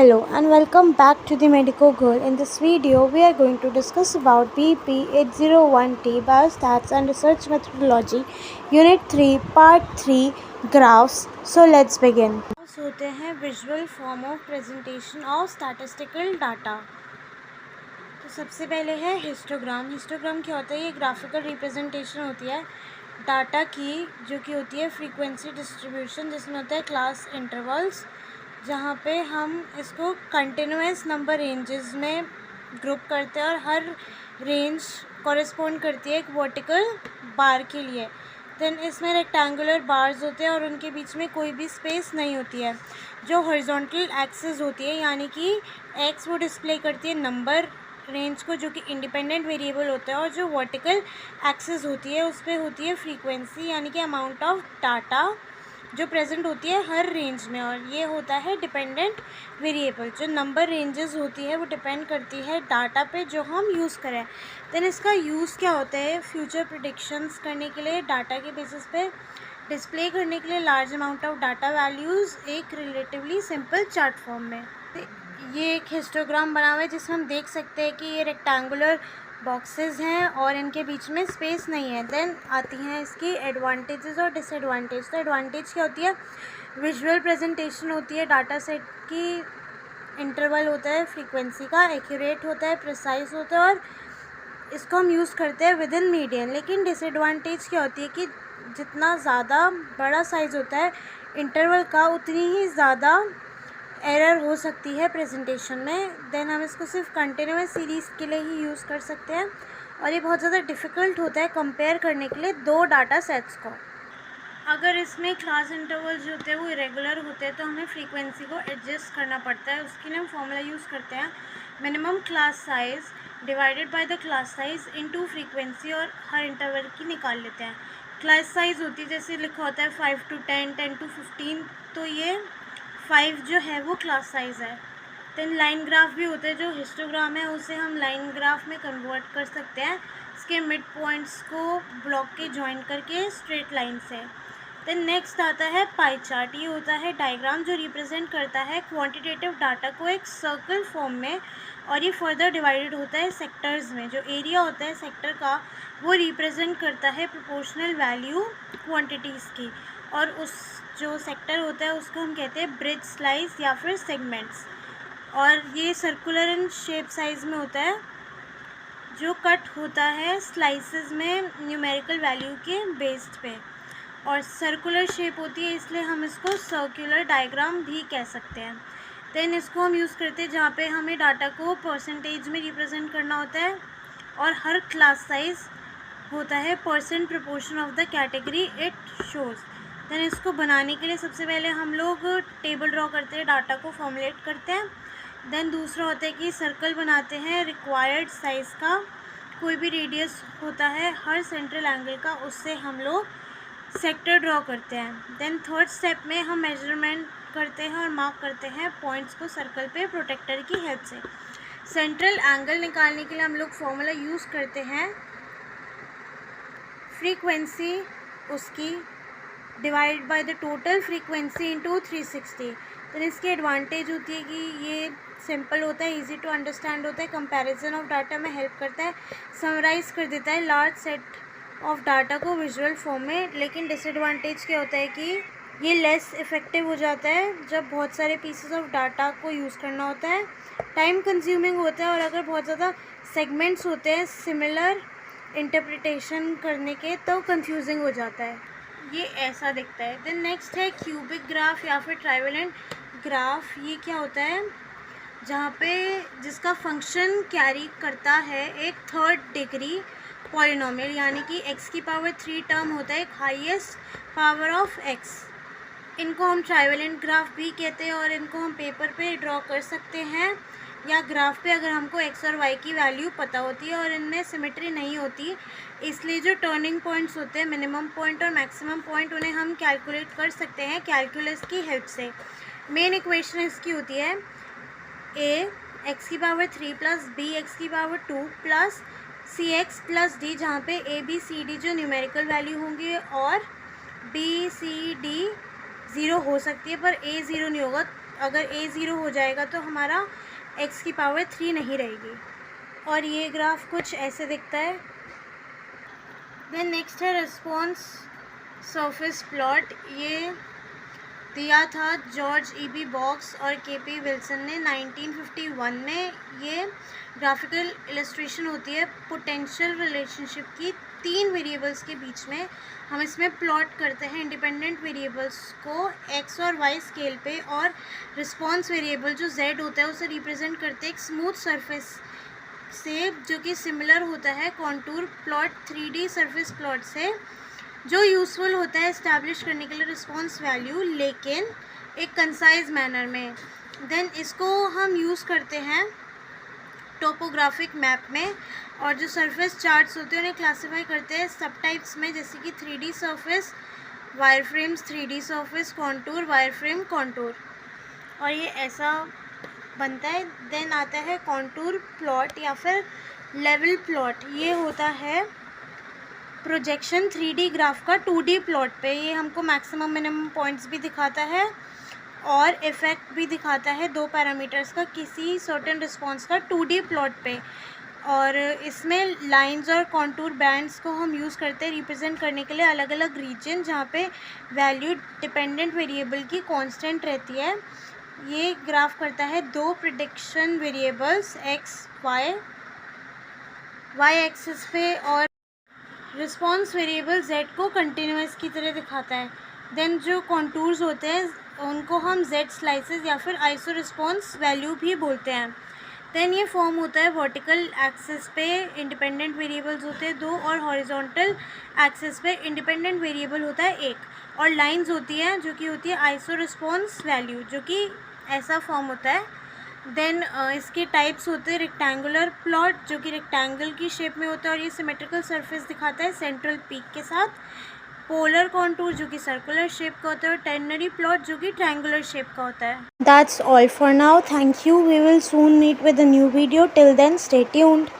Hello and welcome back to the Medico Girl. In this video, we are going to discuss about BP801T Biostats and Research Methodology, Unit 3, Part 3, Graphs. So let's begin. Graphs होते हैं visual form of presentation of statistical data. तो सबसे पहले है histogram. Histogram क्या होता है? ये ग्राफिकल रिप्रेजेंटेशन होती है डाटा की, जो कि होती है फ्रीक्वेंसी डिस्ट्रीब्यूशन, जिसमें होता है क्लास इंटरवल्स, जहाँ पे हम इसको कंटिन्यूस नंबर रेंजेस में ग्रुप करते हैं और हर रेंज कॉरेस्पॉन्ड करती है एक वर्टिकल बार के लिए. देन इसमें रेक्टेंगुलर बार्स होते हैं और उनके बीच में कोई भी स्पेस नहीं होती है. जो हॉरिजॉन्टल एक्सिस होती है, यानी कि एक्स, वो डिस्प्ले करती है नंबर रेंज को, जो कि इंडिपेंडेंट वेरिएबल होता है, और जो वर्टिकल एक्सिस होती है उस पर होती है फ्रीक्वेंसी, यानी कि अमाउंट ऑफ डाटा जो प्रेजेंट होती है हर रेंज में, और ये होता है डिपेंडेंट वेरिएबल. जो नंबर रेंजेस होती है वो डिपेंड करती है डाटा पे जो हम यूज़ करें. देन इसका यूज़ क्या होता है? फ्यूचर प्रेडिक्शंस करने के लिए, डाटा के बेसिस पे डिस्प्ले करने के लिए large amount of data values एक रिलेटिवली सिंपल चार्ट फॉर्म में. ये एक हिस्टोग्राम बना हुआ है जिसमें हम देख सकते हैं कि ये रेक्टेंगुलर बॉक्सेस हैं और इनके बीच में स्पेस नहीं है. देन आती हैं इसकी एडवांटेजेस और डिसएडवांटेज. तो एडवांटेज क्या होती है? विजुअल प्रेजेंटेशन होती है डाटा सेट की, इंटरवल होता है फ्रीक्वेंसी का, एक्यूरेट होता है, प्रिसाइज होता है, और इसको हम यूज़ करते हैं विद इन मीडियन. लेकिन डिसएडवांटेज क्या होती है कि जितना ज़्यादा बड़ा साइज़ होता है इंटरवल का, उतनी ही ज़्यादा एरर हो सकती है प्रेजेंटेशन में. देन हम इसको सिर्फ कंटिन्यूस सीरीज़ के लिए ही यूज़ कर सकते हैं, और ये बहुत ज़्यादा डिफ़िकल्ट होता है कंपेयर करने के लिए दो डाटा सेट्स को. अगर इसमें क्लास इंटरवल्स जो होते हैं वो इरेगुलर होते हैं तो हमें फ्रीक्वेंसी को एडजस्ट करना पड़ता है. उसके लिए हम फॉर्मूला यूज़ करते हैं minimum class size divided by the class size into frequency, और हर इंटरवल की निकाल लेते हैं. क्लास साइज़ होती है, जैसे लिखा होता है 5 to 10, 10 to 15, तो ये 5 जो है वो क्लास साइज़ है. देन लाइन ग्राफ भी होते हैं. जो हिस्टोग्राम है उसे हम लाइन ग्राफ में कन्वर्ट कर सकते हैं, इसके मिड पॉइंट्स को ब्लॉक के ज्वाइन करके स्ट्रेट लाइन से. देन नेक्स्ट आता है पाई चार्ट. ये होता है डायग्राम जो रिप्रेजेंट करता है क्वांटिटेटिव डाटा को एक सर्कल फॉर्म में, और ये फर्दर डिवाइडेड होता है सेक्टर्स में. जो एरिया होता है सेक्टर का वो रिप्रेजेंट करता है प्रोपोर्शनल वैल्यू क्वांटिटीज़ की, और उस जो सेक्टर होता है उसको हम कहते हैं ब्रिज स्लाइस या फिर सेगमेंट्स. और ये सर्कुलर इन शेप साइज़ में होता है, जो कट होता है स्लाइसेस में न्यूमेरिकल वैल्यू के बेस्ड पे, और सर्कुलर शेप होती है इसलिए हम इसको सर्कुलर डायग्राम भी कह सकते हैं. देन इसको हम यूज़ करते हैं जहाँ पे हमें डाटा को परसेंटेज में रिप्रेजेंट करना होता है, और हर क्लास साइज़ होता है percent proportion of the category it shows. Then इसको बनाने के लिए सबसे पहले हम लोग टेबल ड्रॉ करते हैं, डाटा को फॉर्मुलेट करते हैं. देन दूसरा होता है कि सर्कल बनाते हैं रिक्वायर्ड साइज़ का, कोई भी रेडियस होता है हर सेंट्रल एंगल का, उससे हम लोग सेक्टर ड्रॉ करते हैं. देन थर्ड स्टेप में हम मेजरमेंट करते हैं और मार्क करते हैं पॉइंट्स को सर्कल पे प्रोटेक्टर की हेल्प से. सेंट्रल एंगल निकालने के लिए हम लोग फॉर्मूला यूज़ करते हैं फ्रीक्वेंसी उसकी divide by the total frequency into 360. तो इसकी एडवांटेज होती है कि ये सिंपल होता है, इजी टू अंडरस्टैंड होता है, कंपैरिजन ऑफ डाटा में हेल्प करता है, समराइज़ कर देता है लार्ज सेट ऑफ डाटा को विजुअल फॉर्म में. लेकिन डिसएडवांटेज क्या होता है कि ये लेस इफ़ेक्टिव हो जाता है जब बहुत सारे पीसेस ऑफ डाटा को यूज़ करना होता है, टाइम कंज्यूमिंग होता है, और अगर बहुत ज़्यादा सेगमेंट्स होते हैं सिमिलर इंटरप्रिटेशन करने के तो कंफ्यूजिंग हो जाता है. ये ऐसा दिखता है. देन नेक्स्ट है क्यूबिक ग्राफ या फिर ट्राइवेलेंट ग्राफ. ये क्या होता है? जहाँ पे जिसका फंक्शन कैरी करता है एक थर्ड डिग्री पॉलिनोमियल, यानी कि x की पावर 3 टर्म होता है एक हाईएस्ट पावर ऑफ x. इनको हम ट्राइवेलेंट ग्राफ भी कहते हैं, और इनको हम पेपर पे ड्रॉ कर सकते हैं या ग्राफ पे, अगर हमको x और y की वैल्यू पता होती है और इनमें सिमेट्री नहीं होती. इसलिए जो टर्निंग पॉइंट्स होते हैं, मिनिमम पॉइंट और मैक्सिमम पॉइंट, उन्हें हम कैलकुलेट कर सकते हैं कैलकुलस की हेल्प से. मेन इक्वेशन इसकी होती है a x की पावर 3 प्लस b x की पावर 2 प्लस सी एक्स प्लस डी, जहाँ पे a b c d जो न्यूमेरिकल वैल्यू होंगी और b c d ज़ीरो हो सकती है पर a ज़ीरो नहीं होगा, अगर a 0 हो जाएगा तो हमारा x की पावर 3 नहीं रहेगी। और ये ग्राफ कुछ ऐसे दिखता है। देन नेक्स्ट है रिस्पॉन्स सरफेस प्लॉट। ये दिया था जॉर्ज E.B. बॉक्स और K.P. विल्सन ने 1951 में। ये ग्राफिकल इलस्ट्रेशन होती है पोटेंशियल रिलेशनशिप की 3 वेरिएबल्स के बीच में। हम इसमें प्लॉट करते हैं इंडिपेंडेंट वेरिएबल्स को x और y स्केल पे, और रिस्पॉन्स वेरिएबल जो z होता है उसे रिप्रेजेंट करते हैं एक स्मूथ सरफेस से, जो कि सिमिलर होता है contour plot 3D surface plot से, जो यूज़फुल होता है इस्टेब्लिश करने के लिए रिस्पॉन्स वैल्यू, लेकिन एक कंसाइज मैनर में। देन इसको हम यूज़ करते हैं टोपोग्राफिक मैप में, और जो सरफेस चार्ट्स होते हैं उन्हें क्लासीफाई करते हैं सब टाइप्स में, जैसे कि 3D surface, wire frames, 3D surface, contour, wire frame, contour, और ये ऐसा बनता है। देन आता है कॉन्टूर प्लॉट या फिर लेवल प्लॉट। ये होता है प्रोजेक्शन 3D ग्राफ का 2D प्लॉट पे। ये हमको मैक्सिमम मिनिमम पॉइंट्स भी दिखाता है और इफ़ेक्ट भी दिखाता है 2 पैरामीटर्स का किसी सर्टेन रिस्पॉन्स का 2D प्लॉट पे। और इसमें लाइंस और कॉन्टूर बैंड्स को हम यूज़ करते हैं रिप्रेजेंट करने के लिए अलग अलग रीजन जहाँ पे वैल्यू डिपेंडेंट वेरिएबल की कांस्टेंट रहती है। ये ग्राफ करता है 2 प्रेडिक्शन वेरिएबल्स y एक्सिस पे, और रिस्पॉन्स वेरिएबल z को कंटिन्यूस की तरह दिखाता है। देन जो कॉन्टूर्स होते हैं उनको हम z स्लाइसेस या फिर आइसो रिस्पॉन्स वैल्यू भी बोलते हैं। देन ये फॉर्म होता है वर्टिकल एक्सिस पे इंडिपेंडेंट वेरिएबल्स होते हैं 2, और हॉरिजॉन्टल एक्सिस पे इंडिपेंडेंट वेरिएबल होता है 1, और लाइंस होती हैं जो कि होती है आइसो रिस्पॉन्स वैल्यू, जो कि ऐसा फॉर्म होता है। देन इसके टाइप्स होते हैं रेक्टेंगुलर प्लॉट, जो कि रेक्टेंगल की शेप में होता है और ये सिमेट्रिकल सरफेस दिखाता है सेंट्रल पीक के साथ, पोलर कॉन्टूर जो कि सर्कुलर शेप का होता है, और टेर्नरी प्लॉट जो कि ट्रायंगुलर शेप का होता है। That's all for now. Thank you. We will soon meet with a new video. Till then, stay tuned.